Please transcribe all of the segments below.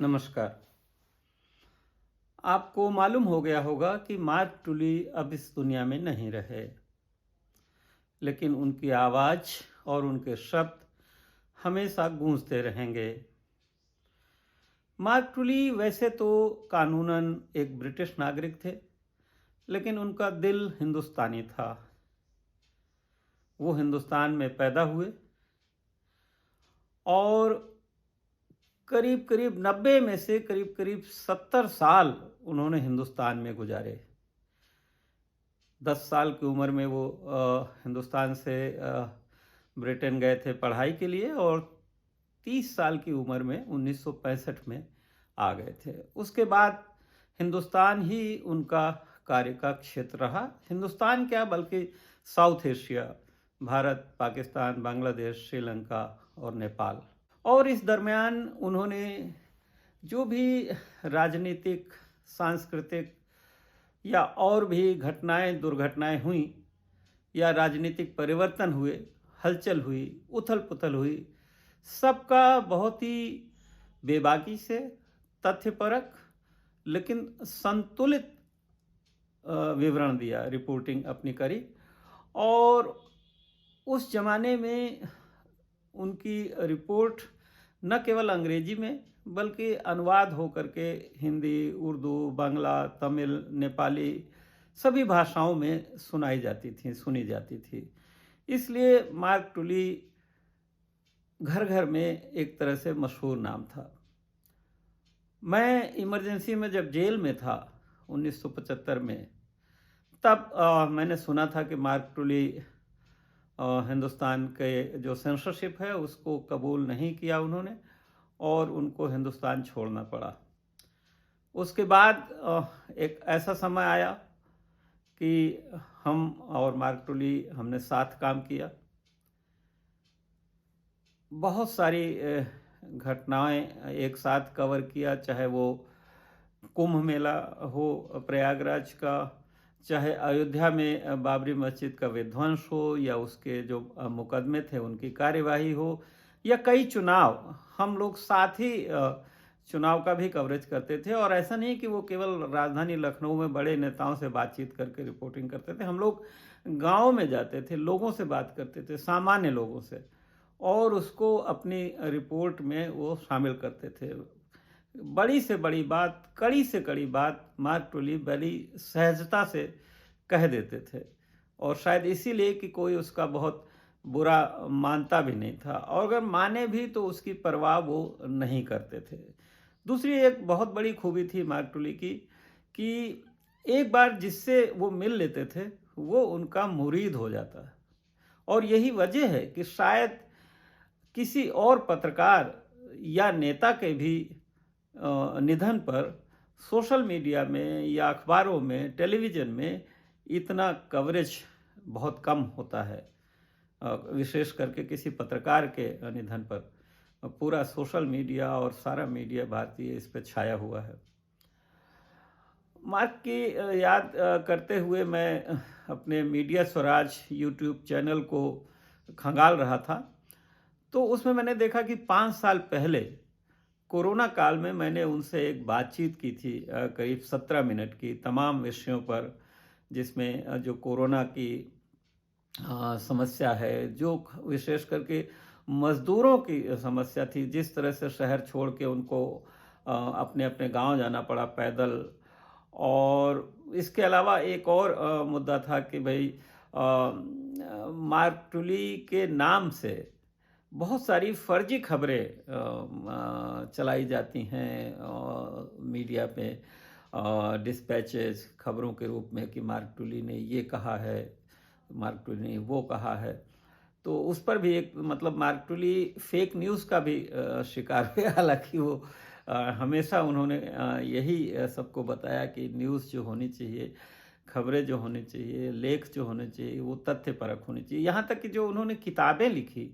नमस्कार। आपको मालूम हो गया होगा कि मार्क टुली अब इस दुनिया में नहीं रहे, लेकिन उनकी आवाज़ और उनके शब्द हमेशा गूंजते रहेंगे। मार्क टुली वैसे तो कानूनन एक ब्रिटिश नागरिक थे, लेकिन उनका दिल हिंदुस्तानी था। वो हिंदुस्तान में पैदा हुए और करीब करीब 90 में से करीब करीब 70 साल उन्होंने हिंदुस्तान में गुजारे। 10 साल की उम्र में वो हिंदुस्तान से ब्रिटेन गए थे पढ़ाई के लिए और 30 साल की उम्र में 1965 में आ गए थे। उसके बाद हिंदुस्तान ही उनका कार्य का क्षेत्र रहा। हिंदुस्तान क्या बल्कि साउथ एशिया, भारत, पाकिस्तान, बांग्लादेश, श्रीलंका और नेपाल। और इस दरमियान उन्होंने जो भी राजनीतिक, सांस्कृतिक या और भी घटनाएं, दुर्घटनाएं हुई या राजनीतिक परिवर्तन हुए, हलचल हुई, उथल पुथल हुई, सबका बहुत ही बेबाकी से, तथ्यपरक लेकिन संतुलित विवरण दिया, रिपोर्टिंग अपनी करी। और उस जमाने में उनकी रिपोर्ट न केवल अंग्रेजी में बल्कि अनुवाद होकर के हिंदी, उर्दू, बांग्ला, तमिल, नेपाली सभी भाषाओं में सुनाई जाती थी, सुनी जाती थी। इसलिए मार्क टुली घर घर में एक तरह से मशहूर नाम था। मैं इमरजेंसी में जब जेल में था 1975 में, तब मैंने सुना था कि मार्क टुली हिंदुस्तान के जो सेंसरशिप है उसको कबूल नहीं किया उन्होंने और उनको हिंदुस्तान छोड़ना पड़ा। उसके बाद एक ऐसा समय आया कि हम और मार्क टुली हमने साथ काम किया। बहुत सारी घटनाएं एक साथ कवर किया, चाहे वो कुंभ मेला हो प्रयागराज का, चाहे अयोध्या में बाबरी मस्जिद का विध्वंस हो या उसके जो मुकदमे थे उनकी कार्यवाही हो, या कई चुनाव। हम लोग साथ ही चुनाव का भी कवरेज करते थे। और ऐसा नहीं कि वो केवल राजधानी लखनऊ में बड़े नेताओं से बातचीत करके रिपोर्टिंग करते थे। हम लोग गाँव में जाते थे, लोगों से बात करते थे, सामान्य लोगों से, और उसको अपनी रिपोर्ट में वो शामिल करते थे। बड़ी से बड़ी बात, कड़ी से कड़ी बात मार्क टुली बड़ी सहजता से कह देते थे, और शायद इसीलिए कि कोई उसका बहुत बुरा मानता भी नहीं था, और अगर माने भी तो उसकी परवाह वो नहीं करते थे। दूसरी एक बहुत बड़ी खूबी थी मार्क टुली की कि एक बार जिससे वो मिल लेते थे वो उनका मुरीद हो जाता। और यही वजह है कि शायद किसी और पत्रकार या नेता के भी निधन पर सोशल मीडिया में या अखबारों में, टेलीविज़न में इतना कवरेज बहुत कम होता है। विशेष करके किसी पत्रकार के निधन पर पूरा सोशल मीडिया और सारा मीडिया भारतीय इस पर छाया हुआ है। मार्क की याद करते हुए मैं अपने मीडिया स्वराज यूट्यूब चैनल को खंगाल रहा था, तो उसमें मैंने देखा कि 5 साल पहले कोरोना काल में मैंने उनसे एक बातचीत की थी, करीब 17 मिनट की, तमाम विषयों पर, जिसमें जो कोरोना की समस्या है, जो विशेष करके मजदूरों की समस्या थी, जिस तरह से शहर छोड़ के उनको अपने अपने गांव जाना पड़ा पैदल। और इसके अलावा एक और मुद्दा था कि भाई मार्क टुली के नाम से बहुत सारी फर्जी खबरें चलाई जाती हैं मीडिया पे, डिस्पैचेस खबरों के रूप में कि मार्क टुली ने ये कहा है, मार्क टुली ने वो कहा है। तो उस पर भी एक मतलब मार्क टुली फेक न्यूज़ का भी शिकार हुए। हालांकि वो हमेशा उन्होंने यही सबको बताया कि न्यूज़ जो होनी चाहिए, खबरें जो होनी चाहिए, लेख जो होने चाहिए, वो तथ्यपरक होनी चाहिए। यहाँ तक कि जो उन्होंने किताबें लिखी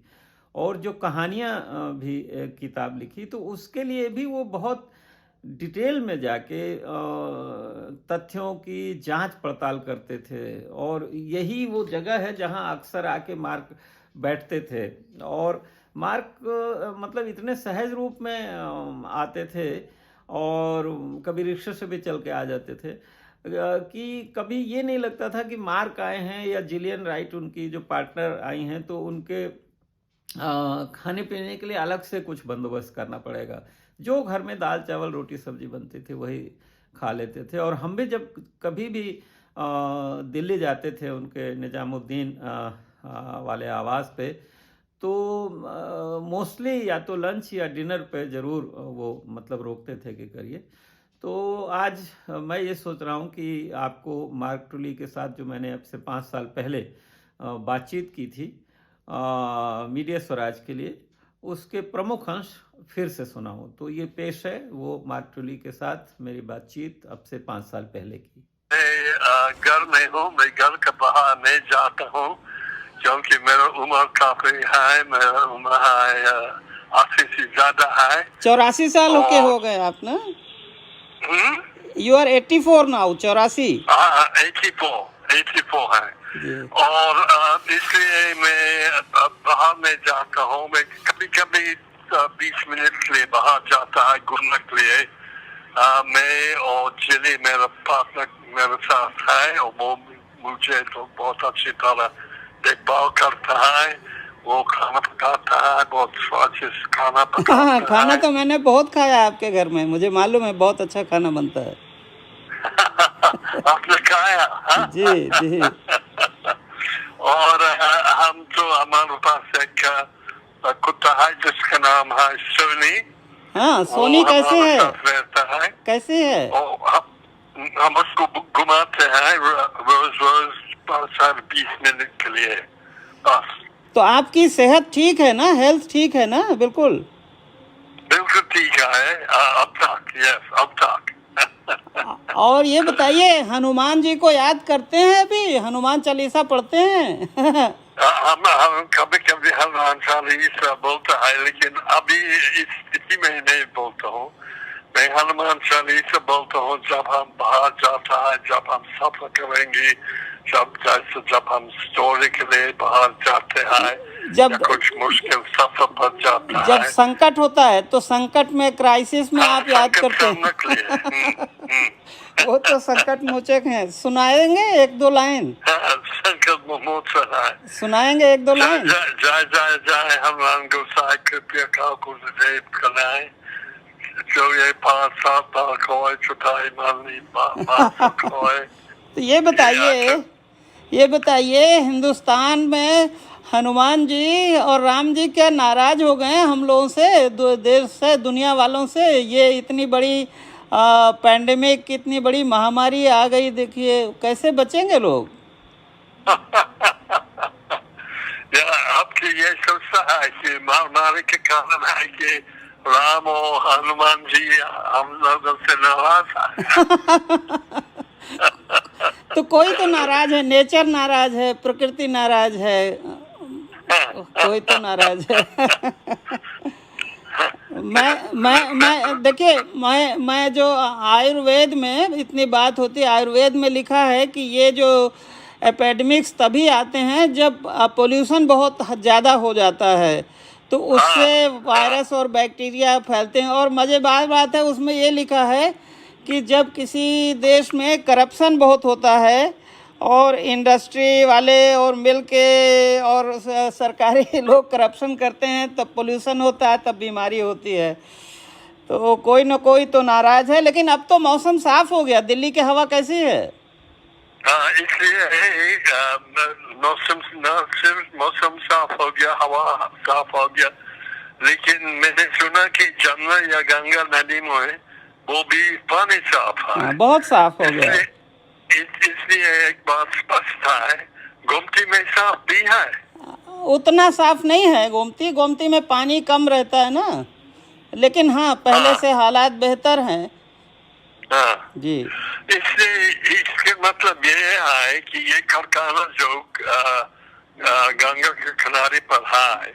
और जो कहानियाँ भी किताब लिखी, तो उसके लिए भी वो बहुत डिटेल में जाके तथ्यों की जांच पड़ताल करते थे। और यही वो जगह है जहां अक्सर आके मार्क बैठते थे। और मतलब इतने सहज रूप में आते थे और कभी रिक्शे से भी चल के आ जाते थे कि कभी ये नहीं लगता था कि मार्क आए हैं या जिलियन राइट उनकी जो पार्टनर आई हैं तो उनके खाने पीने के लिए अलग से कुछ बंदोबस्त करना पड़ेगा। जो घर में दाल चावल रोटी सब्जी बनती थी वही खा लेते थे। और हम भी जब कभी भी दिल्ली जाते थे उनके निजामुद्दीन वाले आवास पे, तो मोस्टली या तो लंच या डिनर पे ज़रूर वो मतलब रोकते थे कि करिए। तो आज मैं ये सोच रहा हूँ कि आपको मार्क टुली के साथ जो मैंने अब से 5 साल पहले बातचीत की थी मीडिया स्वराज के लिए, उसके प्रमुख अंश फिर से सुनाऊँ। तो ये पेश है वो मार्क टुली के साथ मेरी बातचीत अब से 5 साल पहले की। मैं घर में हूँ, मैं घर के बाहर नहीं जाता हूँ क्योंकि मेरा उम्र काफी है। मेरा उम्र है 80 से ज्यादा है। 84 साल हो गए आप ना? You are 84 now. 84? 84 है। और इसलिए मैं बाहर में जाता हूँ। मैं कभी कभी 20 मिनट के लिए बाहर जाता है घूमने के लिए। मैं और जिली मेरा पार्टनर मेरे साथ है और वो मुझे तो बहुत अच्छी तरह देखभाल करता है। वो खाना पकाता है, बहुत स्वादिष्ट खाना पकाता है। खाना तो मैंने बहुत खाया आपके घर में, मुझे मालूम है बहुत अच्छा खाना बनता है। आपने खाया? जी जी। और हम तो हमारे पास एक कुत्ता है जिसका नाम है सोनी। हाँ, सोनी कैसे है? कैसे है? हम उसको घुमाते हैं रोज 20 मिनट के लिए बस। तो आपकी सेहत ठीक है ना? हेल्थ ठीक है ना? बिल्कुल बिल्कुल ठीक है अब तक। यस, अब तक। और ये बताइए, हनुमान जी को याद करते हैं अभी? हनुमान चालीसा पढ़ते हैं? हम कभी कभी हनुमान चालीसा बोलता है, लेकिन अभी इस स्थिति में नहीं बोलता हूँ। मैं हनुमान चालीसा बोलता हूँ जब हम बाहर जाता है, जब हम सफर करेंगे, जब हम स्टोरी के लिए बाहर जाते हैं, जब कुछ मुश्किल सफर पर जाता है, जब संकट होता है तो संकट में, क्राइसिस में आप याद करते हैं। वो तो संकट मोचक हैं। सुनाएंगे 1-2 लाइन? संकट मोचक है। सुनाएंगे 1-2 लाइन? जय हनुमान गोसाई कृपया काकु देव कलाएं, जो ये 5-7 बार खोए छुटाई मारनी माफ खोए। तो ये बताइए हिंदुस्तान में हनुमान जी और राम जी क्या नाराज हो गए हम लोगों से, देश से, दुनिया वालों से? ये इतनी बड़ी पैंडेमिक, इतनी बड़ी महामारी आ गई, देखिए कैसे बचेंगे लोग? आपकी ये सोचता है कि महामारी के कारण है कि राम और हनुमान जी हम लोगों से नाराज है। तो कोई तो नाराज है, नेचर नाराज है, प्रकृति नाराज है, कोई तो नाराज है। मैं देखिए, मैं जो आयुर्वेद में इतनी बात होती है, आयुर्वेद में लिखा है कि ये जो एपिडेमिक्स तभी आते हैं जब पोल्यूशन बहुत ज़्यादा हो जाता है, तो उससे वायरस और बैक्टीरिया फैलते हैं। और मज़ेदार बात है, उसमें ये लिखा है कि जब किसी देश में करप्शन बहुत होता है और इंडस्ट्री वाले और मिल के और सरकारी लोग करप्शन करते हैं, तब पोल्यूशन होता है, तब बीमारी होती है। तो कोई न कोई तो नाराज़ है। लेकिन अब तो मौसम साफ़ हो गया। दिल्ली की हवा कैसी है? इसलिए मौसम साफ हो गया, हवा साफ हो गया। लेकिन मैंने सुना कि जमुना या गंगा नदी में वो भी पानी साफ है। बहुत साफ हो गया। इसलिए एक बात स्पष्ट है, गोमती में साफ भी है। उतना साफ नहीं है गोमती में पानी कम रहता है ना, लेकिन हाँ पहले से हालात बेहतर हैं। हाँ जी। इसलिए इसके मतलब ये है कि ये कारखाना जो गंगा के किनारे पर है,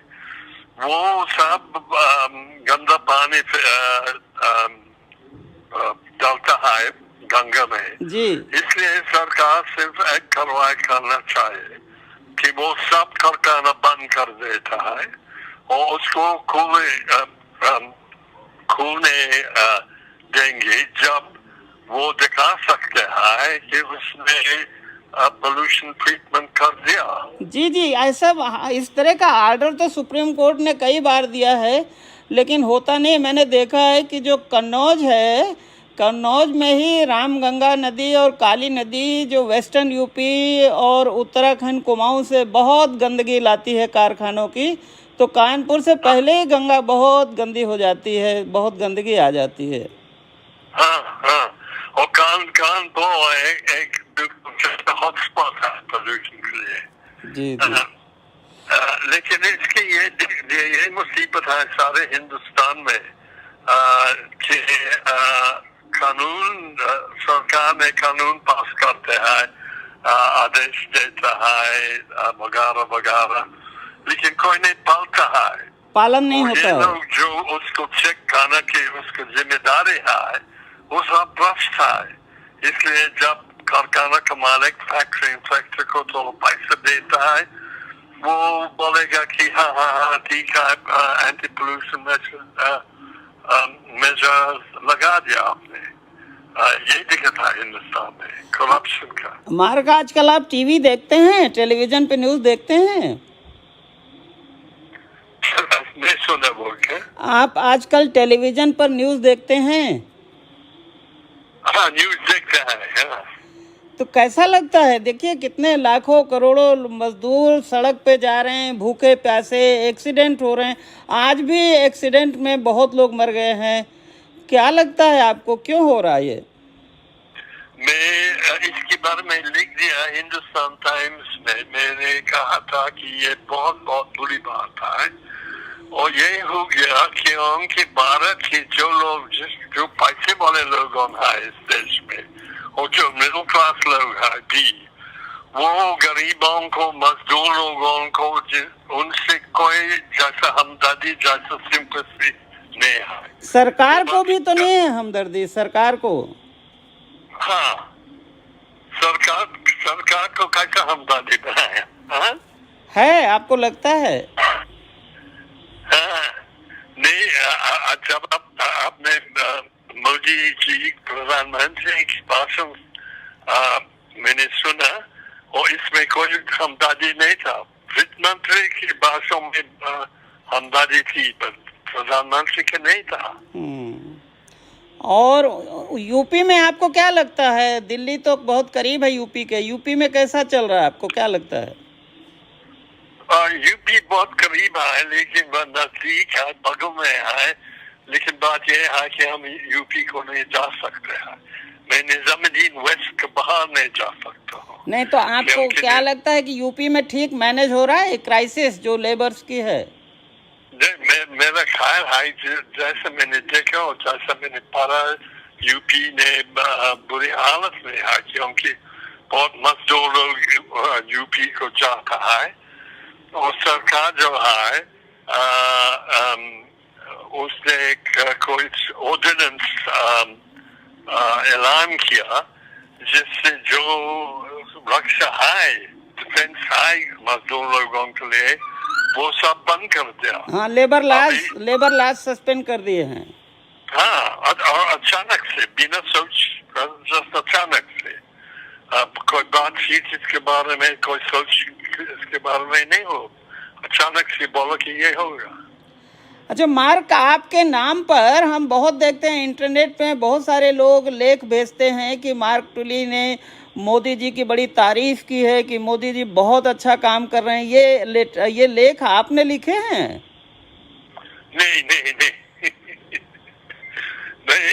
वो सब गंदा पानी डालता है गंगा में। जी। इसलिए सरकार सिर्फ एक कार्रवाई करना चाहिए कि वो सब कारखाना बंद कर देता है और उसको खोलने देंगे जब वो दिखा सकते हैं कि उसने पोल्यूशन ट्रीटमेंट कर दिया। जी जी, ऐसा इस तरह का आर्डर तो सुप्रीम कोर्ट ने कई बार दिया है, लेकिन होता नहीं। मैंने देखा है कि जो कन्नौज है, कन्नौज में ही रामगंगा नदी और काली नदी जो वेस्टर्न यूपी और उत्तराखंड कुमाऊं से बहुत गंदगी लाती है कारखानों की, तो कानपुर से पहले ही गंगा बहुत गंदी हो जाती है, बहुत गंदगी आ जाती है। हाँ हाँ, और कानपुर एक हॉटस्पॉट है पोल्यूशन के लिए। जी जी लेकिन इसकी ये मुसीबत है सारे हिंदुस्तान में कि कानून, सरकार में कानून पास करते हैं, आदेश देता है वगैरह वगैरह, लेकिन कोई नहीं पालता है, पालन नहीं होता ये है। लोग जो उसको चेक करने की उसकी जिम्मेदारी है वो सब भ्रष्ट है। इसलिए जब कारखाना का मालिक फैक्ट्री को तो पैसा देता है, वो बोलेगा कि हाँ हाँ हाँ ठीक है, एंटी पोल्यूशन मेजर्स लगा दिया आपने। यही दिक्कत है हिंदुस्तान में करप्शन का। मार्क, आजकल आप टीवी देखते हैं, टेलीविजन पे न्यूज़ देखते हैं? नहीं सुना बोल के। आप आजकल टेलीविजन पर न्यूज़ देखते हैं? हाँ, न्यूज देखते हैं। हाँ। तो कैसा लगता है? देखिए कितने लाखों करोड़ों मजदूर सड़क पे जा रहे हैं, भूखे प्यासे, एक्सीडेंट हो रहे हैं। आज भी एक्सीडेंट में बहुत लोग मर गए हैं। क्या लगता है आपको, क्यों हो रहा है ये? मैं इसके बारे में लिख दिया हिंदुस्तान टाइम्स में। मैंने कहा था कि ये बहुत बहुत बुरी बात है, और ये हो गया क्योंकि भारत के जो लोग, जो पैसे वाले लोग हैं इस देश में, और जो मिडिल क्लास लोग हैं भी, वो गरीबों को, मजदूर लोगों को उनसे कोई जैसा हमदर्दी, जैसा सिंपैथी नहीं है। सरकार को भी तो नहीं है हमदर्दी, सरकार को। हाँ, सरकार को कैसा हमदर्दी बनाया? हाँ? है, आपको लगता है? हाँ, नहीं, जब आपने मोदी जी प्रधानमंत्री की भाषण मैंने सुना, और इसमें कोई हमदर्दी नहीं था। वित्त मंत्री की भाषण में हमदर्दी थी, पर प्रधानमंत्री के नहीं था। और यूपी में आपको क्या लगता है? दिल्ली तो बहुत करीब है यूपी के, यूपी में कैसा चल रहा है, आपको क्या लगता है? यूपी बहुत करीब है, लेकिन वह नजदीक है, बगल में है, लेकिन बात यह है कि हम यूपी को नहीं जा सकते हैं। मैं निजामुद्दीन वेस्ट के बाहर नहीं जा सकता हूँ। नहीं तो आपको क्या लगता है कि यूपी में ठीक मैनेज हो रहा है क्राइसिस जो लेबर्स की है? मेरा ख्याल है जैसे मैंने देखा और जैसा मैंने पढ़ा, यूपी ने बुरी हालत में है, क्योंकि बहुत मजदूर लोग यूपी को जाता है, और सरकार जो है उसने कोई ऑर्डिनेंस ऐलान किया जिससे जो रक्षा है, डिफेंस है मजदूर लोगों के लिए, वो सब बंद कर दिया। हाँ, लेबर लॉज सस्पेंड कर दिए हैं। हाँ, और अचानक से, बिना सोच, अचानक से कोई बातचीत इसके बारे में, कोई सोच इसके बारे में नहीं हो, अचानक से बोलो कि ये होगा। अच्छा मार्क, आपके नाम पर हम बहुत देखते हैं इंटरनेट पे, बहुत सारे लोग लेख भेजते हैं कि मार्क टुली ने मोदी जी की बड़ी तारीफ की है, कि मोदी जी बहुत अच्छा काम कर रहे हैं। ये लेख आपने लिखे हैं? नहीं नहीं नहीं नहीं,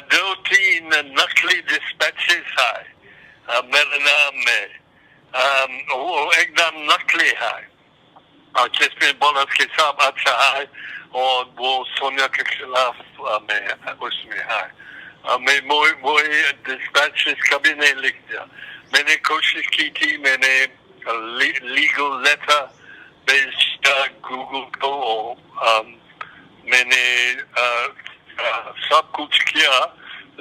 2-3 नकली डिस्पैचेस है मेरे नाम में, वो एकदम नकली है, और जिसमें बोला कि सब अच्छा है, और वो सोनिया के खिलाफ में उसमें है। मैं वो डिस्पैचेस कभी नहीं लिख दिया। मैंने कोशिश की थी, मैंने लीगल लेटर भेजा गूगल को, मैंने सब कुछ किया,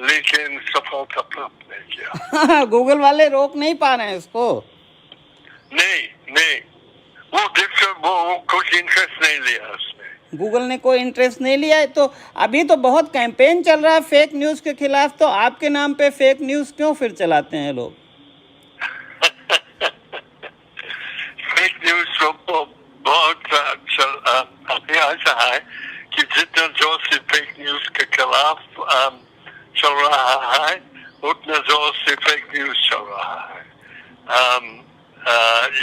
लेकिन सफलता प्राप्त नहीं किया। गूगल वाले रोक नहीं पा रहे हैं इसको? नहीं, वो वो कुछ इंटरेस्ट नहीं लिया उसमें। गूगल ने कोई इंटरेस्ट नहीं लिया है। तो अभी तो बहुत कैंपेन चल रहा है फेक न्यूज़ के खिलाफ, तो आपके नाम पे फेक न्यूज़ क्यों फिर चलाते हैं लोग? फेक न्यूज तो बहुत अभी ऐसा है कि जितना जोर से फेक न्यूज के खिलाफ चल रहा है, उतना जोर से फेक न्यूज चल रहा है।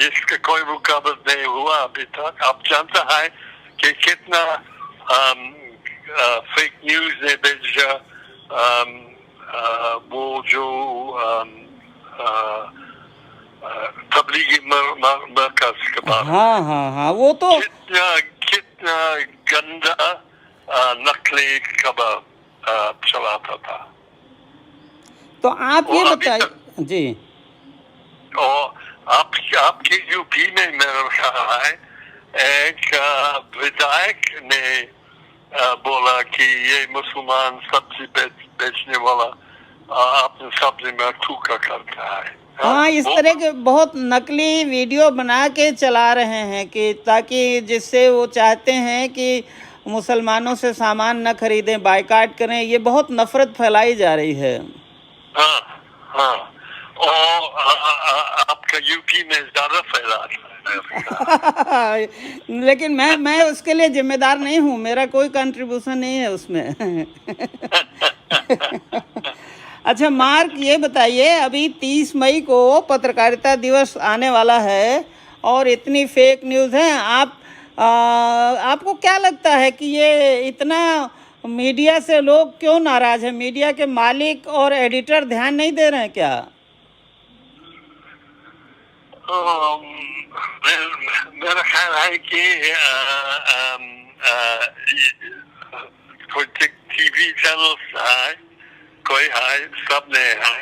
इसका कोई मुकाबला नहीं हुआ अभी तक। आप जानते हैं कि कितना फेक न्यूज ने भेजा वो जो तबलीगी मरकज के बारे में। हाँ हाँ हाँ, वो तो कितना गंदा नकली खबर चलाता था। तो आप ये बताइए जी। और आपके यूपी में मेरा ख्याल है एक विधायक ने बोला कि ये मुसलमान सब्जी बेचने वाला अपने सब्जी में थूका करता है। हाँ, इस तरह के बहुत नकली वीडियो बना के चला रहे हैं कि ताकि जिससे वो चाहते हैं कि मुसलमानों से सामान न खरीदें, बायकाट करें। ये बहुत नफरत फैलाई जा रही है। हाँ हाँ, और आपका यूपी में ज्यादा फैला है। लेकिन मैं उसके लिए जिम्मेदार नहीं हूँ, मेरा कोई कंट्रीब्यूशन नहीं है उसमें। अच्छा मार्क, ये बताइए, अभी 30 मई को पत्रकारिता दिवस आने वाला है और इतनी फेक न्यूज़ है। आपको क्या लगता है कि ये इतना मीडिया से लोग क्यों नाराज हैं? मीडिया के मालिक और एडिटर ध्यान नहीं दे रहे हैं क्या? मेरा ख्याल है कि कोई टीवी चैनल्स है, कोई है, सब ने है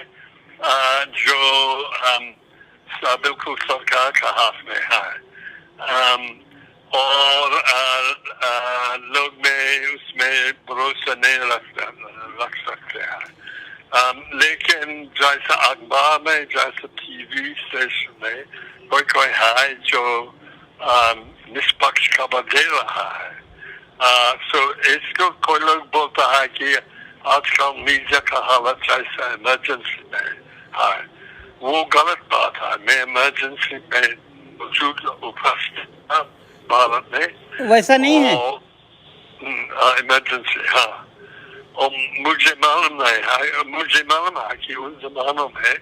जो बिल्कुल सरकार का हाथ में है, और लोग में उसमें भरोसा नहीं रख सकते हैं। लेकिन जैसा अखबार में, जैसा टीवी स्टेशन में कोई है जो निष्पक्ष खबर दे रहा है। सो इसको कोई लोग बोलता है कि आजकल मीडिया का हालत जैसा इमरजेंसी में है, वो गलत बात है। मैं इमरजेंसी में मौजूद उपस्थित भारत में वैसा नहीं है इमरजेंसी। हाँ, और मुझे मालूम है कि उन जमानों में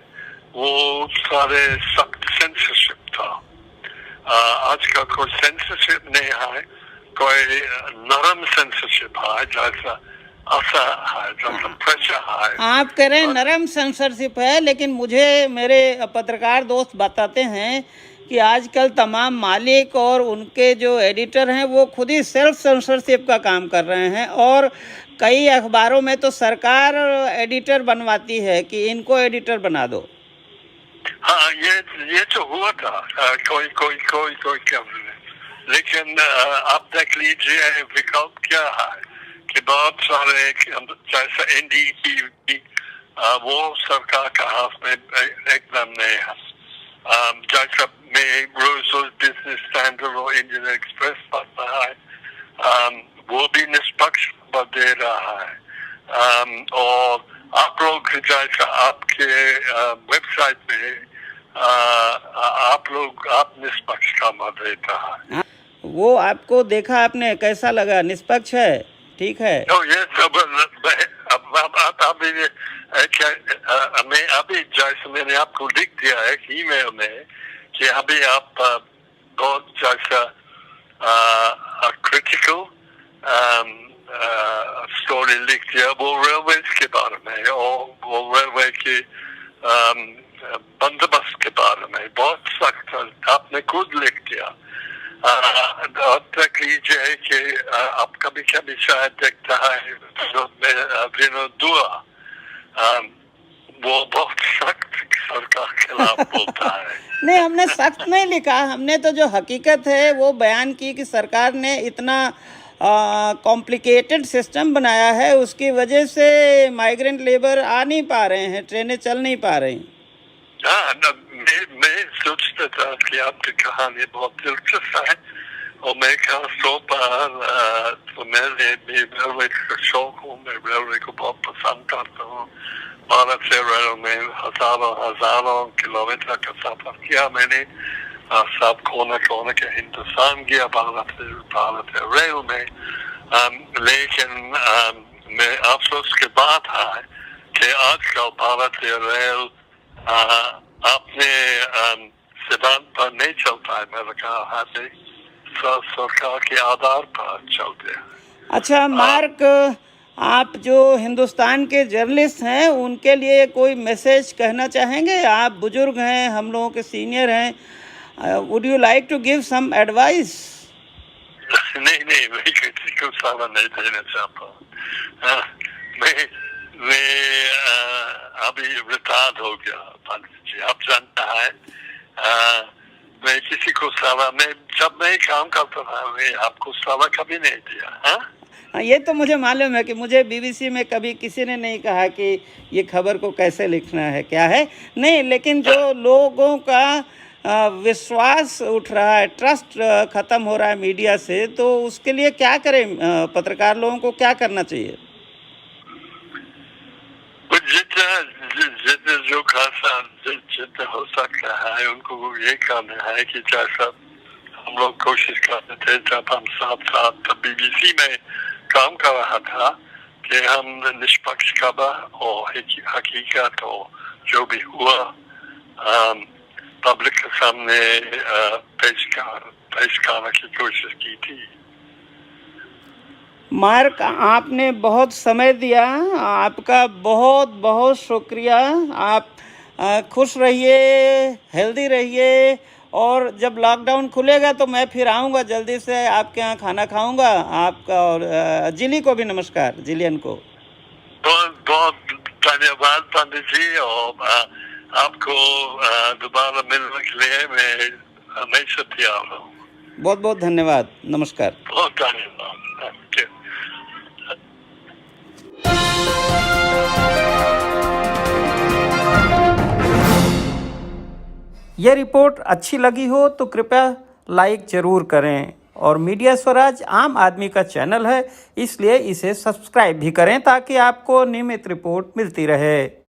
वो सारे सख्त सेंसरशिप था। आजकल कोई सेंसरशिप नहीं है, कोई नरम सेंसरशिप है, जैसा प्रेशर है। आप कह रहे हैं नरम सेंसरशिप है, लेकिन मुझे मेरे पत्रकार दोस्त बताते हैं कि आजकल तमाम मालिक और उनके जो एडिटर हैं वो खुद ही सेल्फ सेंसरशिप का काम कर रहे हैं, और कई अखबारों में तो सरकार एडिटर बनवाती है कि इनको एडिटर बना दो। हाँ, ये तो हुआ था कोई क्या, लेकिन आप देख लीजिए विकल्प क्या है कि बहुत सारे जैसा NDTV वो सरकार का हाथ में एकदम नहीं है। जैसा में रोज बिजनेस स्टैंडर्ड और इंडियन एक्सप्रेस पढ़ता है, वो भी निष्पक्ष दे रहा है। और आप लोग जैसा आपके वेबसाइट में आप निष्पक्ष खबर देता है। वो आपको देखा आपने, कैसा लगा? निष्पक्ष है, ठीक है? मैं अभी जैसे मैंने आपको लिख दिया है ईमेल में कि अभी आप बहुत जैसा क्रिटिकल स्टोरी लिख दिया वो रेलवे के बारे में, और वो रेलवे के बंदोबस्त के बारे में बहुत सख्त आपने खुद लिख दिया। देख लीजिए कि आप कभी कभी शायद देखता है विनोद दुआ, वो बहुत सख्त सरकार के खिलाफ बोलता है। नहीं, हमने सख्त नहीं लिखा, हमने तो जो हकीकत है वो बयान की कि सरकार ने इतना कॉम्प्लिकेटेड सिस्टम बनाया है, उसकी वजह से माइग्रेंट लेबर आ नहीं पा रहे हैं, ट्रेनें चल नहीं पा रही। हाँ, मैं सोचता था कि आपकी कहानी बहुत दिलचस्प है, और मैं खासतौर पर तो मैं रेलवे का शौक हूँ, मैं रेलवे को बहुत पसंद करता हूँ। भारत से रेल में हजारों किलोमीटर का सफर किया मैंने, सब कोना कोना के हिंदुस्तान गया भारत रेल में। लेकिन मैं अफसोस की बात है कि आजकल भारत रेल अपने सिद्धांत पर नहीं चलता है। मेरा ख्याल है सरकार के आधार पर चलते हैं। अच्छा मार्क, आप जो हिंदुस्तान के जर्नलिस्ट हैं उनके लिए कोई मैसेज कहना चाहेंगे? आप बुजुर्ग हैं, हम लोगों के सीनियर हैं, would you like to give some advice? नहीं, मैं किसी को सलाह नहीं देना चाहता। मैं अभी रिटायर्ड हो गया पंडित जी, आप जानता है। मैं किसी को सलाह, मैं जब मैं काम करता था मैं आपको सलाह कभी नहीं दिया। हाँ, ये तो मुझे मालूम है कि मुझे बीबीसी में कभी किसी ने नहीं कहा कि ये खबर को कैसे लिखना है, क्या है नहीं। लेकिन जो लोगों का विश्वास उठ रहा है, ट्रस्ट ख़त्म हो रहा है मीडिया से, तो उसके लिए क्या करें? पत्रकार लोगों को क्या करना चाहिए? जितना जो खासा जितना हो सकता है उनको ये करना है कि जैसा हम लोग कोशिश करते थे जब हम साथ बीबीसी में काम कर रहा था कि हम निष्पक्ष खबर और हकीकत और जो भी हुआ पब्लिक के सामने पेश करने की कोशिश की थी। मार्क, आपने बहुत समय दिया, आपका बहुत बहुत शुक्रिया। आप खुश रहिए, हेल्दी रहिए, और जब लॉकडाउन खुलेगा तो मैं फिर आऊँगा जल्दी से, आपके यहाँ खाना खाऊँगा आपका। और जिली को भी नमस्कार, जिलियन को बहुत धन्यवाद पंडित जी, और आपको दोबारा मिलने के लिए मैं हमेशा तैयार हूँ। बहुत बहुत धन्यवाद, नमस्कार। बहुत धन्यवाद। यह रिपोर्ट अच्छी लगी हो तो कृपया लाइक ज़रूर करें, और मीडिया स्वराज आम आदमी का चैनल है, इसलिए इसे सब्सक्राइब भी करें ताकि आपको नियमित रिपोर्ट मिलती रहे।